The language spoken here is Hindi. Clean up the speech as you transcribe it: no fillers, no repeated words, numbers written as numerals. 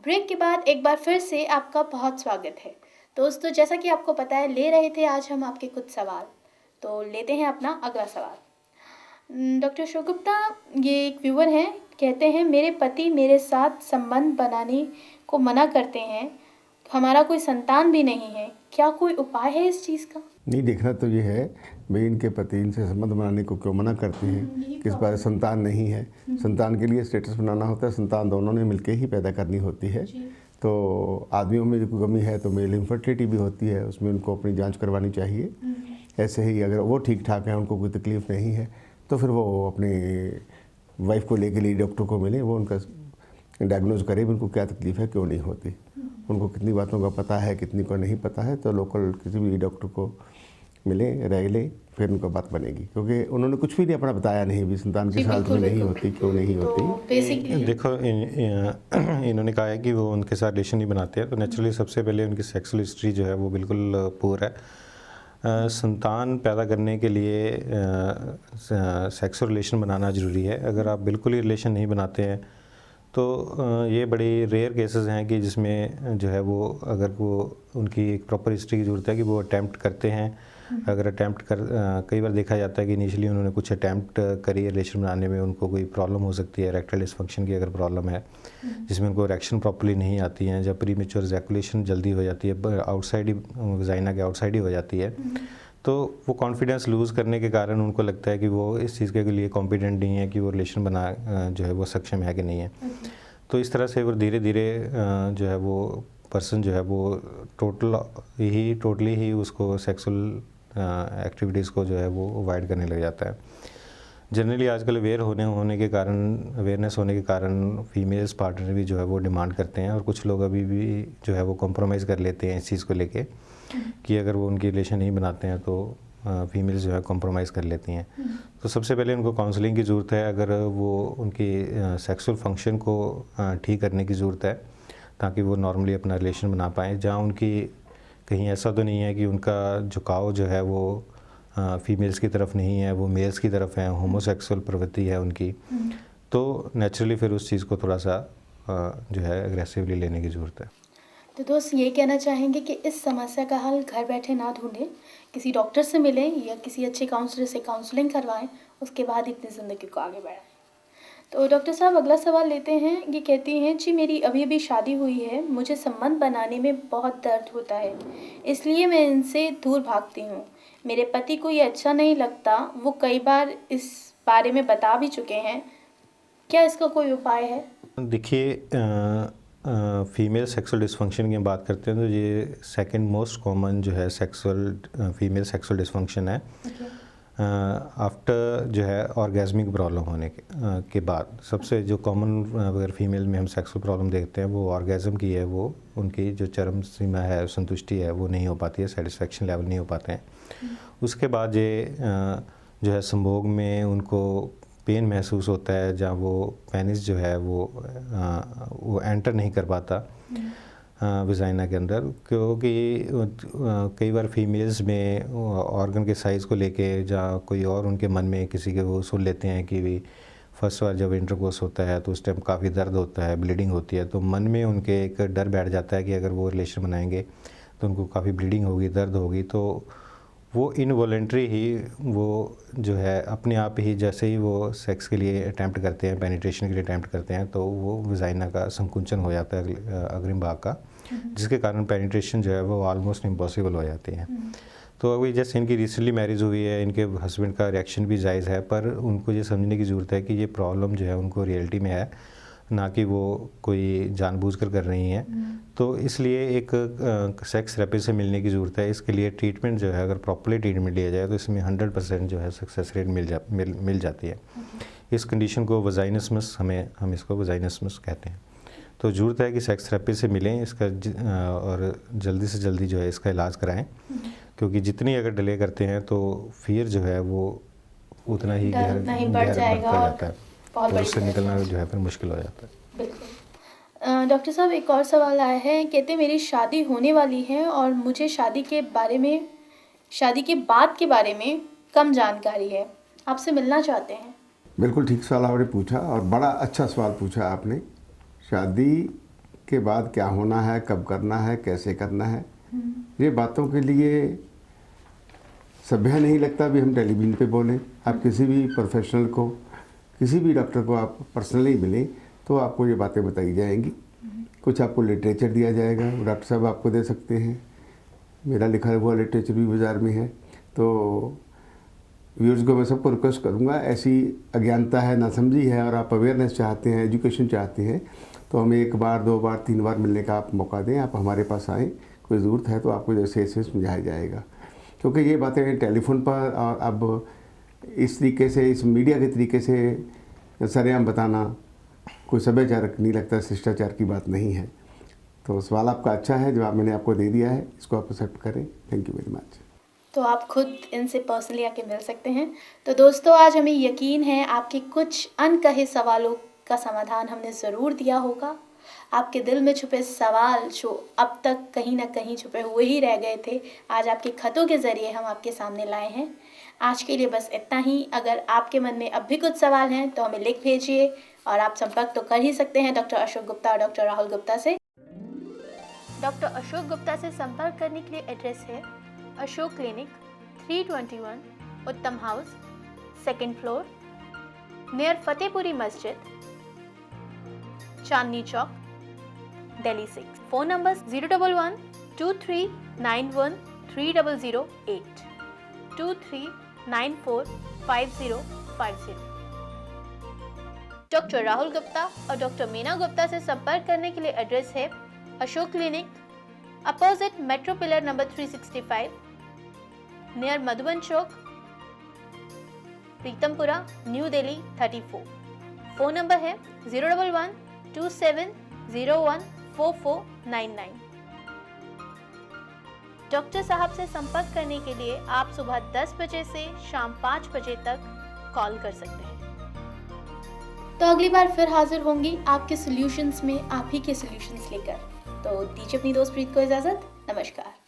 ब्रेक के बाद एक बार फिर से आपका बहुत स्वागत है। दोस्तों, जैसा कि आपको पता है, ले रहे थे आज हम आपके कुछ सवाल। तो लेते हैं अपना अगला सवाल। डॉक्टर शिव गुप्ता, ये एक व्यूअर हैं, कहते हैं मेरे पति मेरे साथ संबंध बनाने को मना करते हैं। हमारा कोई संतान भी नहीं है, क्या कोई उपाय है इस चीज़ का? नहीं, देखना तो ये है भाई इनके पति इनसे संबंध बनाने को क्यों मना करते हैं, किस बार संतान नहीं है। संतान के लिए स्टेटस बनाना होता है, संतान दोनों ने मिलकर ही पैदा करनी होती है। तो आदमियों में जो कमी है तो मेल इनफर्टिलिटी भी होती है, उसमें उनको अपनी जांच करवानी चाहिए। ऐसे ही अगर वो ठीक ठाक है, उनको कोई तकलीफ़ नहीं है, तो फिर वो अपनी वाइफ को लेके लिए डॉक्टर को मिले, वो उनका डायग्नोज करे भी उनको क्या तकलीफ़ है, क्यों नहीं होती, उनको कितनी बातों का पता है, कितनी को नहीं पता है। तो लोकल किसी भी डॉक्टर को मिले, राय ले, फिर उनका बात बनेगी। क्योंकि उन्होंने कुछ भी नहीं अपना बताया नहीं भी संतान किस हालत में नहीं होती, क्यों नहीं होती। देखो इन्होंने कहा है कि वो उनके साथ रिलेशन नहीं बनाते हैं, तो नेचुरली सबसे पहले उनकी सेक्सुअल हिस्ट्री जो है वो बिल्कुल पुअर है। संतान पैदा करने के लिए सेक्सुअल रिलेशन बनाना ज़रूरी है। अगर आप बिल्कुल ही रिलेशन नहीं बनाते हैं तो ये बड़ी रेयर केसेस हैं कि जिसमें जो है वो अगर वो उनकी एक प्रॉपर हिस्ट्री की ज़रूरत है कि वो अटैम्प्ट करते हैं। अगर अटैम्प्ट कर कई बार देखा जाता है कि इनिशियली उन्होंने कुछ अटैम्प्ट करी रिलेशन बनाने में, उनको कोई प्रॉब्लम हो सकती है, इरेक्टाइल डिसफंक्शन की अगर प्रॉब्लम है जिसमें उनको इरेक्शन प्रॉपर्ली नहीं आती है, जब प्रीमेच्योर इजैकुलेशन जल्दी हो जाती है, आउटसाइड ही वजाइना के आउटसाइड ही हो जाती है, तो वो कॉन्फिडेंस लूज़ करने के कारण उनको लगता है कि वो इस चीज़ के लिए कॉम्पिटेंट नहीं है कि वो रिलेशन बना जो है वो सक्षम है कि नहीं है। तो इस तरह से वो धीरे धीरे जो है वो पर्सन जो है वो टोटली ही उसको सेक्सुअल एक्टिविटीज़ को जो है वो अवॉइड करने लग जाता है। जनरली आजकल अवेयरनेस होने के कारण फीमेल्स पार्टनर भी जो है वो डिमांड करते हैं, और कुछ लोग अभी भी जो है वो कॉम्प्रोमाइज़ कर लेते हैं इस चीज़ को लेके कि अगर वो उनकी रिलेशन नहीं बनाते हैं तो फीमेल्स जो है कॉम्प्रोमाइज़ कर लेती हैं। तो सबसे पहले उनको काउंसलिंग की ज़रूरत है। अगर वो उनकी सेक्सुअल फंक्शन को ठीक करने की ज़रूरत है ताकि वो नॉर्मली अपना रिलेशन बना पाएँ, जहाँ उनकी कहीं ऐसा तो नहीं है कि उनका झुकाव जो है वो फीमेल्स की तरफ नहीं है, वो मेल्स की तरफ है, होमोसेक्सुअल प्रवृत्ति है उनकी, तो नेचुरली फिर उस चीज़ को थोड़ा सा जो है एग्रेसिवली लेने की ज़रूरत है। तो दोस्त, ये कहना चाहेंगे कि इस समस्या का हल घर बैठे ना ढूंढें, किसी डॉक्टर से मिलें या किसी अच्छे काउंसलर से काउंसलिंग करवाएं, उसके बाद अपनी ज़िंदगी को आगे बढ़ाएं। तो डॉक्टर साहब, अगला सवाल लेते हैं। ये कहती हैं, जी मेरी अभी अभी शादी हुई है, मुझे संबंध बनाने में बहुत दर्द होता है, इसलिए मैं इनसे दूर भागती हूँ। मेरे पति को ये अच्छा नहीं लगता, वो कई बार इस बारे में बता भी चुके हैं, क्या इसका कोई उपाय है? देखिए, फीमेल सेक्सुअल डिसफंक्शन की बात करते हैं तो ये सेकंड मोस्ट कॉमन जो है फीमेल सेक्सुअल डिसफंक्शन है आफ्टर जो है ऑर्गेज़मिक प्रॉब्लम होने के बाद। सबसे जो कॉमन अगर फीमेल में हम सेक्सुअल प्रॉब्लम देखते हैं वो ऑर्गेज़म की है, वो उनकी जो चरम सीमा है, संतुष्टि है, वो नहीं हो पाती है, सेटिस्फेक्शन लेवल नहीं हो पाते हैं। उसके बाद ये जो है संभोग में उनको पेन महसूस होता है, जहाँ वो पेनिस जो है वो एंटर नहीं कर पाता वजाइना के अंदर, क्योंकि कई बार फीमेल्स में ऑर्गन के साइज़ को लेके जहाँ कोई और उनके मन में किसी के वो सुन लेते हैं कि भी फर्स्ट बार जब इंटरकोर्स होता है तो उस टाइम काफ़ी दर्द होता है, ब्लीडिंग होती है, तो मन में उनके एक डर बैठ जाता है कि अगर वो रिलेशन बनाएंगे तो उनको काफ़ी ब्लीडिंग होगी, दर्द होगी, तो वो इनवॉलेंट्री ही वो जो है अपने आप ही जैसे ही वो सेक्स के लिए अटैम्प्ट करते हैं, पेनिट्रेशन के लिए अटैम्प्ट करते हैं, तो वो वजाइना का संकुचन हो जाता है अग्रिम भाग का, जिसके कारण पेनिट्रेशन जो है वो ऑलमोस्ट इम्पॉसिबल हो जाती है। तो अभी जैसे इनकी रिसेंटली मैरिज हुई है, इनके हस्बैंड का रिएक्शन भी जायज़ है, पर उनको ये समझने की ज़रूरत है कि ये प्रॉब्लम जो है उनको रियलिटी में है, ना कि वो कोई जानबूझकर कर रही हैं। तो इसलिए एक सेक्स थेरेपी से मिलने की ज़रूरत है। इसके लिए ट्रीटमेंट जो है अगर प्रॉपर्ली ट्रीटमेंट लिया जाए तो इसमें 100% जो है सक्सेस रेट मिल जाती है। इस कंडीशन को वजाइनिस्मस हम इसको वजाइनिस्मस कहते हैं। तो ज़रूरत है कि सेक्स थेरेपी से मिलें इसका और जल्दी से जल्दी जो है इसका इलाज कराएं, क्योंकि जितनी अगर डिले करते हैं तो फिर जो है वो उतना ही गहर बढ़ता जाता है, तो उससे निकलना जो है फिर मुश्किल हो जाता है। बिल्कुल। डॉक्टर साहब, एक और सवाल आया है। कहते मेरी शादी होने वाली है और मुझे शादी के बाद के बारे में कम जानकारी है, आपसे मिलना चाहते हैं। बिल्कुल ठीक सवाल आपने पूछा और बड़ा अच्छा सवाल पूछा आपने। शादी के बाद क्या होना है, कब करना है, कैसे करना है, ये बातों के लिए सभ्य नहीं लगता भी हम टेलीविज़न पे बोलें। आप किसी भी प्रोफेशनल को, किसी भी डॉक्टर को आप पर्सनली मिलें तो आपको ये बातें बताई जाएंगी। कुछ आपको लिटरेचर दिया जाएगा, वो डॉक्टर साहब आपको दे सकते हैं। मेरा लिखा हुआ लिटरेचर भी बाज़ार में है। तो व्यूअर्स को मैं सबको रिक्वेस्ट करूँगा, ऐसी अज्ञानता है, नासमझी है और आप अवेयरनेस चाहते हैं, एजुकेशन चाहते हैं, तो हमें 1 बार 2 बार 3 बार मिलने का आप मौका दें। आप हमारे पास आएँ, कोई ज़रूरत है तो आपको जैसे ऐसे समझाया जाएगा। क्योंकि ये बातें टेलीफोन पर और अब इस तरीके से, इस मीडिया के तरीके से सरेआम बताना कोई सभ्याचारक नहीं लगता, शिष्टाचार की बात नहीं है। तो सवाल आपका अच्छा है, जवाब मैंने आपको दे दिया है, इसको आप एक्सेप्ट करें। Thank you very much. तो आप खुद इनसे पर्सनली आके मिल सकते हैं। तो दोस्तों, आज हमें यकीन है आपके कुछ अनकहे सवालों का समाधान हमने ज़रूर दिया होगा। आपके दिल में छुपे सवाल जो अब तक कहीं ना कहीं छुपे हुए ही रह गए थे, आज आपके खतों के ज़रिए हम आपके सामने लाए हैं। आज के लिए बस इतना ही। अगर आपके मन में अब भी कुछ सवाल हैं तो हमें लिख भेजिए और आप संपर्क तो कर ही सकते हैं डॉक्टर अशोक गुप्ता और डॉक्टर राहुल गुप्ता से। डॉक्टर अशोक गुप्ता से संपर्क करने के लिए एड्रेस है अशोक क्लिनिक, 321 उत्तम house, 2nd floor, near Fatehpuri Masjid, Chandni Chowk, Delhi 6। Phone number 011-2391-3008, 23945050। Doctor Rahul Gupta और डॉक्टर मीना गुप्ता से संपर्क करने के लिए एड्रेस है Ashok clinic, opposite metro pillar number 365, near Madhuban Chowk, Pitampura, New Delhi 34। Phone number है 011-27014499। डॉक्टर साहब से संपर्क करने के लिए आप सुबह 10 बजे से शाम 5 बजे तक कॉल कर सकते हैं। तो अगली बार फिर हाजिर होंगी आपके सॉल्यूशंस में आप ही के सॉल्यूशंस लेकर। तो दीजिए अपनी दोस्त प्रीत को इजाज़त। नमस्कार।